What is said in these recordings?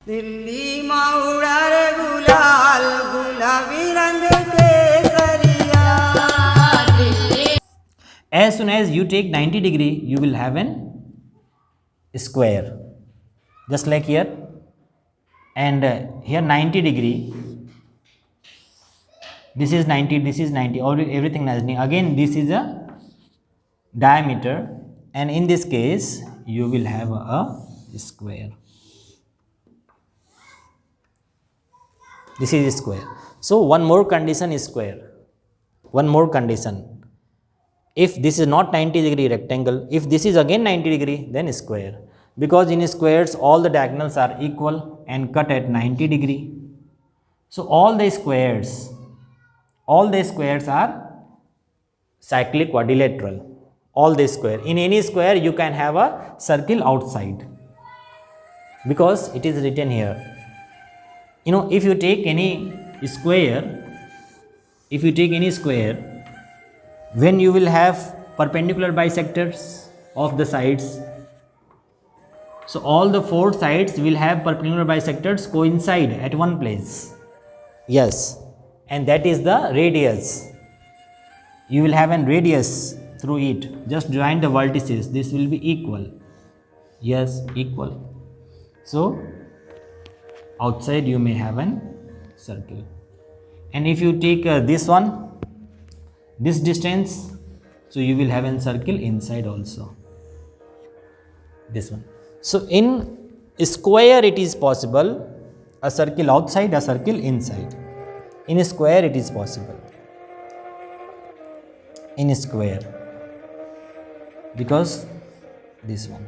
दिल्लीમાં ઉડારે ગુલાલ ગુલાબી રંગ કેસરિયા. As soon as you take 90 degree, you will have an square, just like here. And here 90 degree, this is 90, this is 90, everything 90. Again this is a diameter, and in this case you will have a square. This is square. So one more condition is square. One more condition. If this is not 90 degree rectangle, if this is again 90 degree, then square. Because in squares all the diagonals are equal and cut at 90 degree. So all the squares are cyclic quadrilateral. All the square. In any square you can have a circle outside, because it is written here. You know, if you take any square, when you will have perpendicular bisectors of the sides, so all the four sides will have perpendicular bisectors coincide at one place. Yes, and that is the radius. You will have a radius through it. Just join the vertices. This will be equal. Yes, equal. So outside you may have an circle. And if you take this one, this distance, so you will have a circle inside also. This one. So in square it is possible a circle outside, a circle inside. In square it is possible. In square, because this one,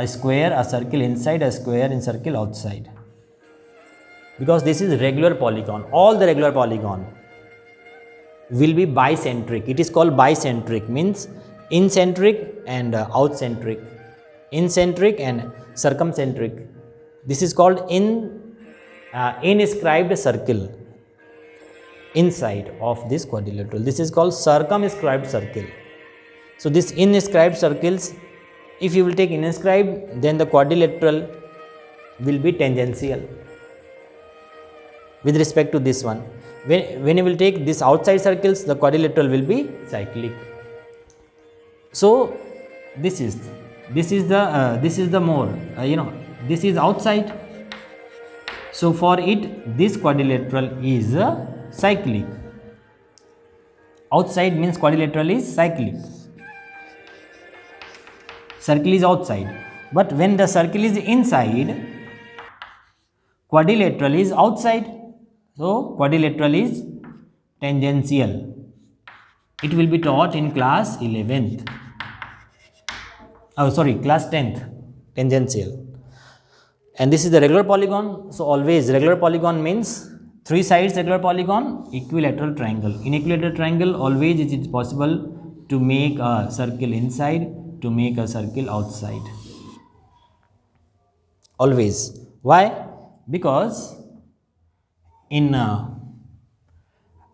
a square, a circle inside, a square in circle outside, because this is regular polygon. All the regular polygon will be bicentric. It is called bicentric, means incentric and outcentric, incentric and circumcentric. This is called inscribed circle inside of this quadrilateral. This is called circumscribed circle. So this inscribed circles, if you will take inscribed, then the quadrilateral will be tangential with respect to this one. When you will take this outside circles, the quadrilateral will be cyclic. So this is the more this is outside. So for it, this quadrilateral is cyclic. Outside means quadrilateral is cyclic. Circle is outside, but when the circle is inside, quadrilateral is outside. So quadrilateral is tangential. It will be taught in class 11th. Class 10th. Tangential. And this is the regular polygon. So always regular polygon means three sides regular polygon, equilateral triangle. In equilateral triangle, always it is possible to make a circle inside, to make a circle outside. Always. Why? Because in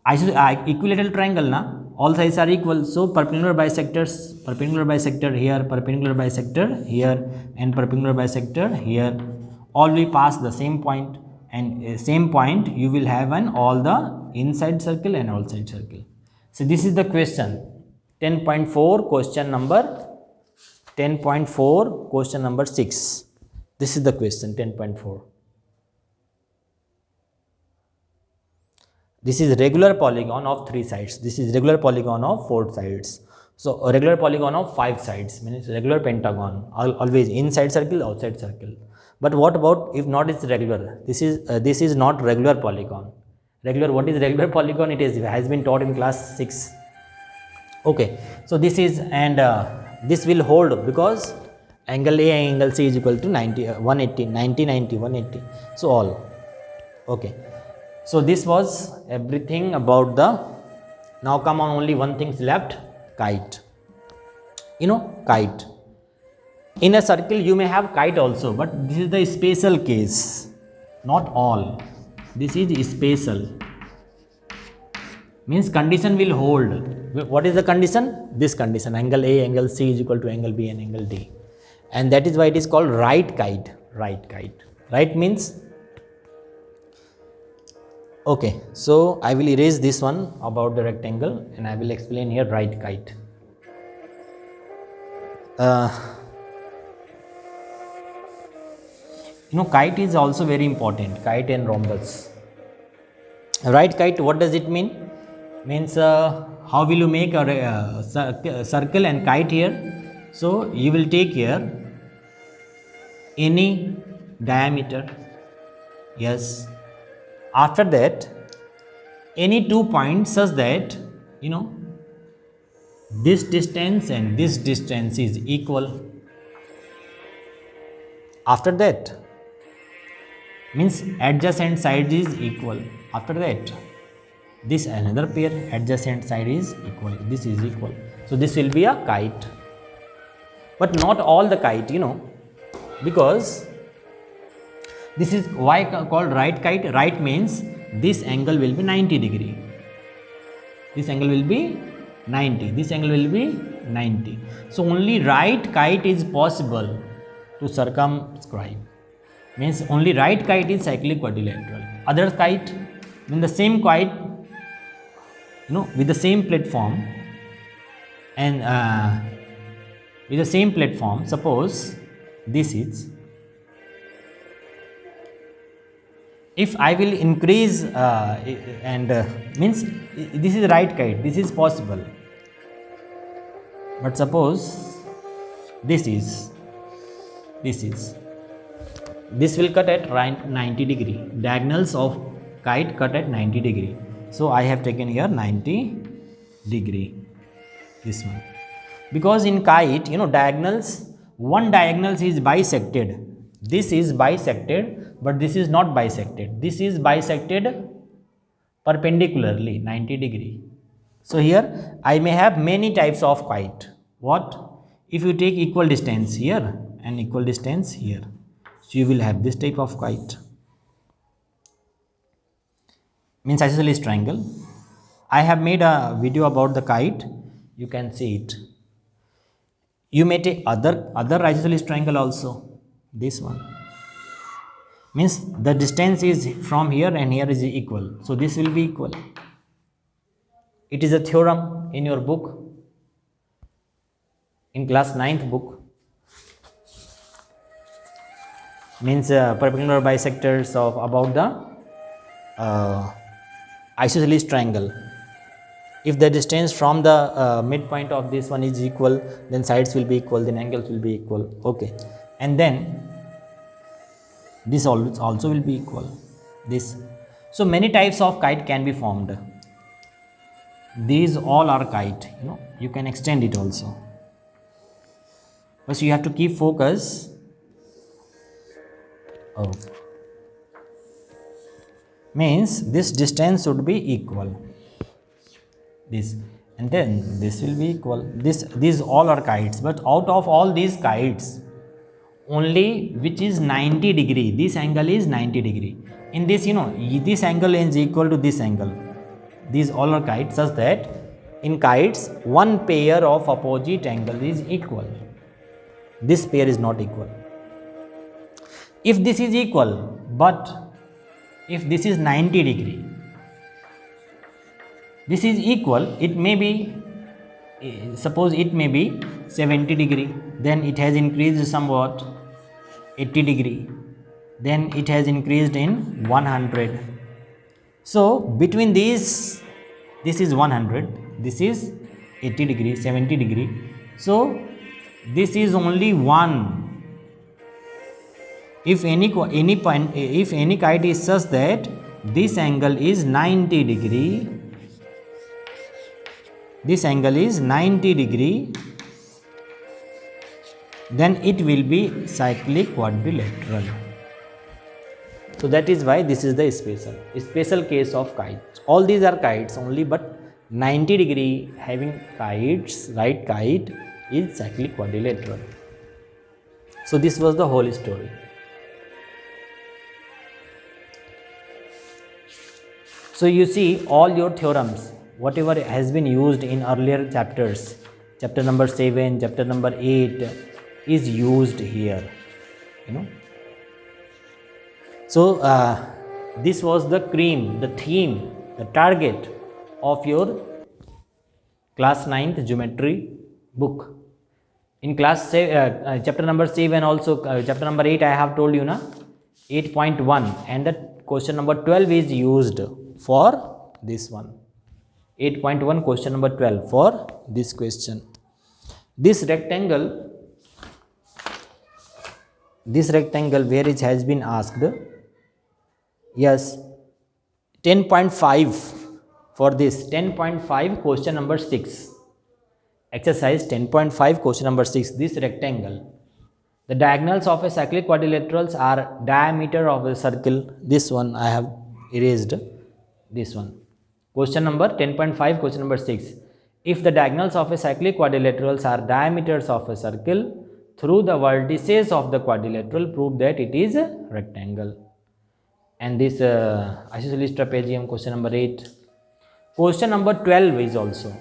equilateral triangle, all sides are equal. So perpendicular bisector here, perpendicular bisector here, and perpendicular bisector here, all will pass the same point, and same point you will have all the inside circle and outside circle. So this is the question 10.4, question number 10.4, question number 6. This is the question 10.4. This is regular polygon of 3 sides. This is regular polygon of 4 sides. So a regular polygon of 5 sides means regular pentagon, always inside circle, outside circle. But what about if not it's regular? This is not regular polygon. Regular, what is regular polygon? It has been taught in class 6. Okay, so this is, and this will hold because angle A and angle C is equal to 180, 180. So all. Okay. So this was everything about the, now come on, only one thing is left, kite. Kite. In a circle you may have kite also, but this is the special case, not all. This is special. Means condition will hold. What is the condition? This condition, angle A, angle C is equal to angle B and angle D. And that is why it is called right kite. right kite. Right means, okay, so I will erase this one about the rectangle and I will explain here right kite. Kite is also very important, kite and rhombus. Right kite, what does it mean? Means how will you make a circle and kite here? So you will take here any diameter, yes. After that, any 2 points such that this distance and this distance is equal. After that, means adjacent side is equal. After that, this another pair adjacent side is equal, this is equal. So this will be a kite, but not all the kite, because this is why called right kite. Right means this angle will be 90 degree, this angle will be 90, this angle will be 90. So only right kite is possible to circumscribe, means only right kite is cyclic quadrilateral. Other kite, when the same kite with the same platform and with the same platform, suppose this is, if I will increase means this is right kite, this is possible, but suppose this will cut at 90 degree, diagonals of kite cut at 90 degree. So I have taken here 90 degree, this one, because in kite diagonals, one diagonals is bisected, this is bisected, but this is not bisected, this is bisected perpendicularly 90 degree. So here I may have many types of kite. What if you take equal distance here and equal distance here, so you will have this type of kite, means isosceles triangle. I have made a video about the kite, you can see it. You may take other isosceles triangle also, this one, means the distance is from here and here is equal, so this will be equal. It is a theorem in your book, in class 9th book, means perpendicular bisectors of about the isosceles triangle. If the distance from the midpoint of this one is equal, then sides will be equal, then angles will be equal, okay, and then this also will be equal, this. So many types of kite can be formed. These all are kite, you can extend it also, but you have to keep focus. Means this distance should be equal, this, and then this will be equal, these all are kites, but out of all these kites, only which is 90 degree, this angle is 90 degree. In this, this angle is equal to this angle. These all are kites, such that in kites one pair of opposite angle is equal, this pair is not equal. If this is equal, but if this is 90 degree, this is equal, it may be, suppose it may be 70 degree, then it has increased somewhat 80 degree, then it has increased in 100. So between these, this is 100, this is 80 degree, 70 degree, so this is only one. If any point, if any kite is such that this angle is 90 degree, this angle is 90 degree, then it will be cyclic quadrilateral. So that is why this is the special case of kites. All these are kites only, but 90 degree having kites, right kite is cyclic quadrilateral. So this was the whole story. So you see all your theorems, whatever has been used in earlier chapters, chapter number 7, chapter number 8 is used here, So this was the cream, the theme, the target of your class 9th geometry book. In chapter number 7 also chapter number 8 I have told you na 8.1, and the question number 12 is used for this one. 8.1 question number 12 for this question. This rectangle where it has been asked, yes, 10.5 for this. 10.5 question number 6, exercise 10.5 question number 6. This rectangle, the diagonals of a cyclic quadrilaterals are diameter of a circle. This one I have erased, this one. Question number 10.5 question number 6. If the diagonals of a cyclic quadrilaterals are diameters of a circle, through the vertices of the quadrilateral, prove that it is a rectangle. And this isosceles trapezium question number 8. Question number 12 is also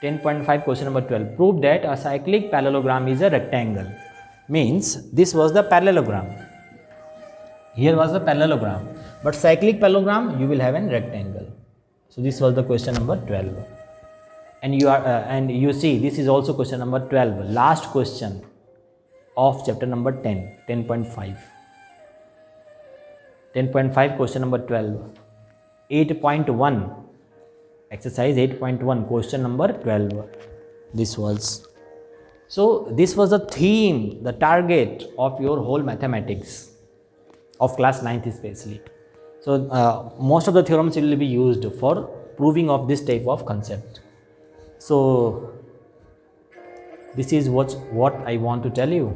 10.5 question number 12. Prove that a cyclic parallelogram is a rectangle. Means this was the parallelogram. Here was the parallelogram, but cyclic parallelogram you will have a rectangle. So this was the question number 12. And you see this is also question number 12, last question of chapter number 10, 10.5. 10.5 question number 12. 8.1 exercise 8.1 question number 12 this was. So this was the theme, the target of your whole mathematics of class 9th especially. So most of the theorems will be used for proving of this type of concept. So this is what I want to tell you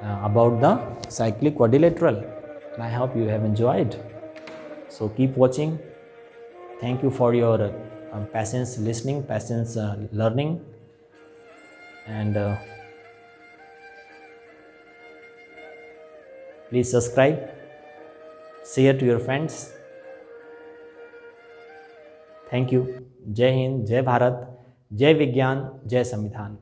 about the cyclic quadrilateral. I hope you have enjoyed. So keep watching. Thank you for your patience listening, patience learning, and please subscribe, share to your friends. Thank you. जय हिंद, जय भारत, जय विज्ञान, जय संविधान.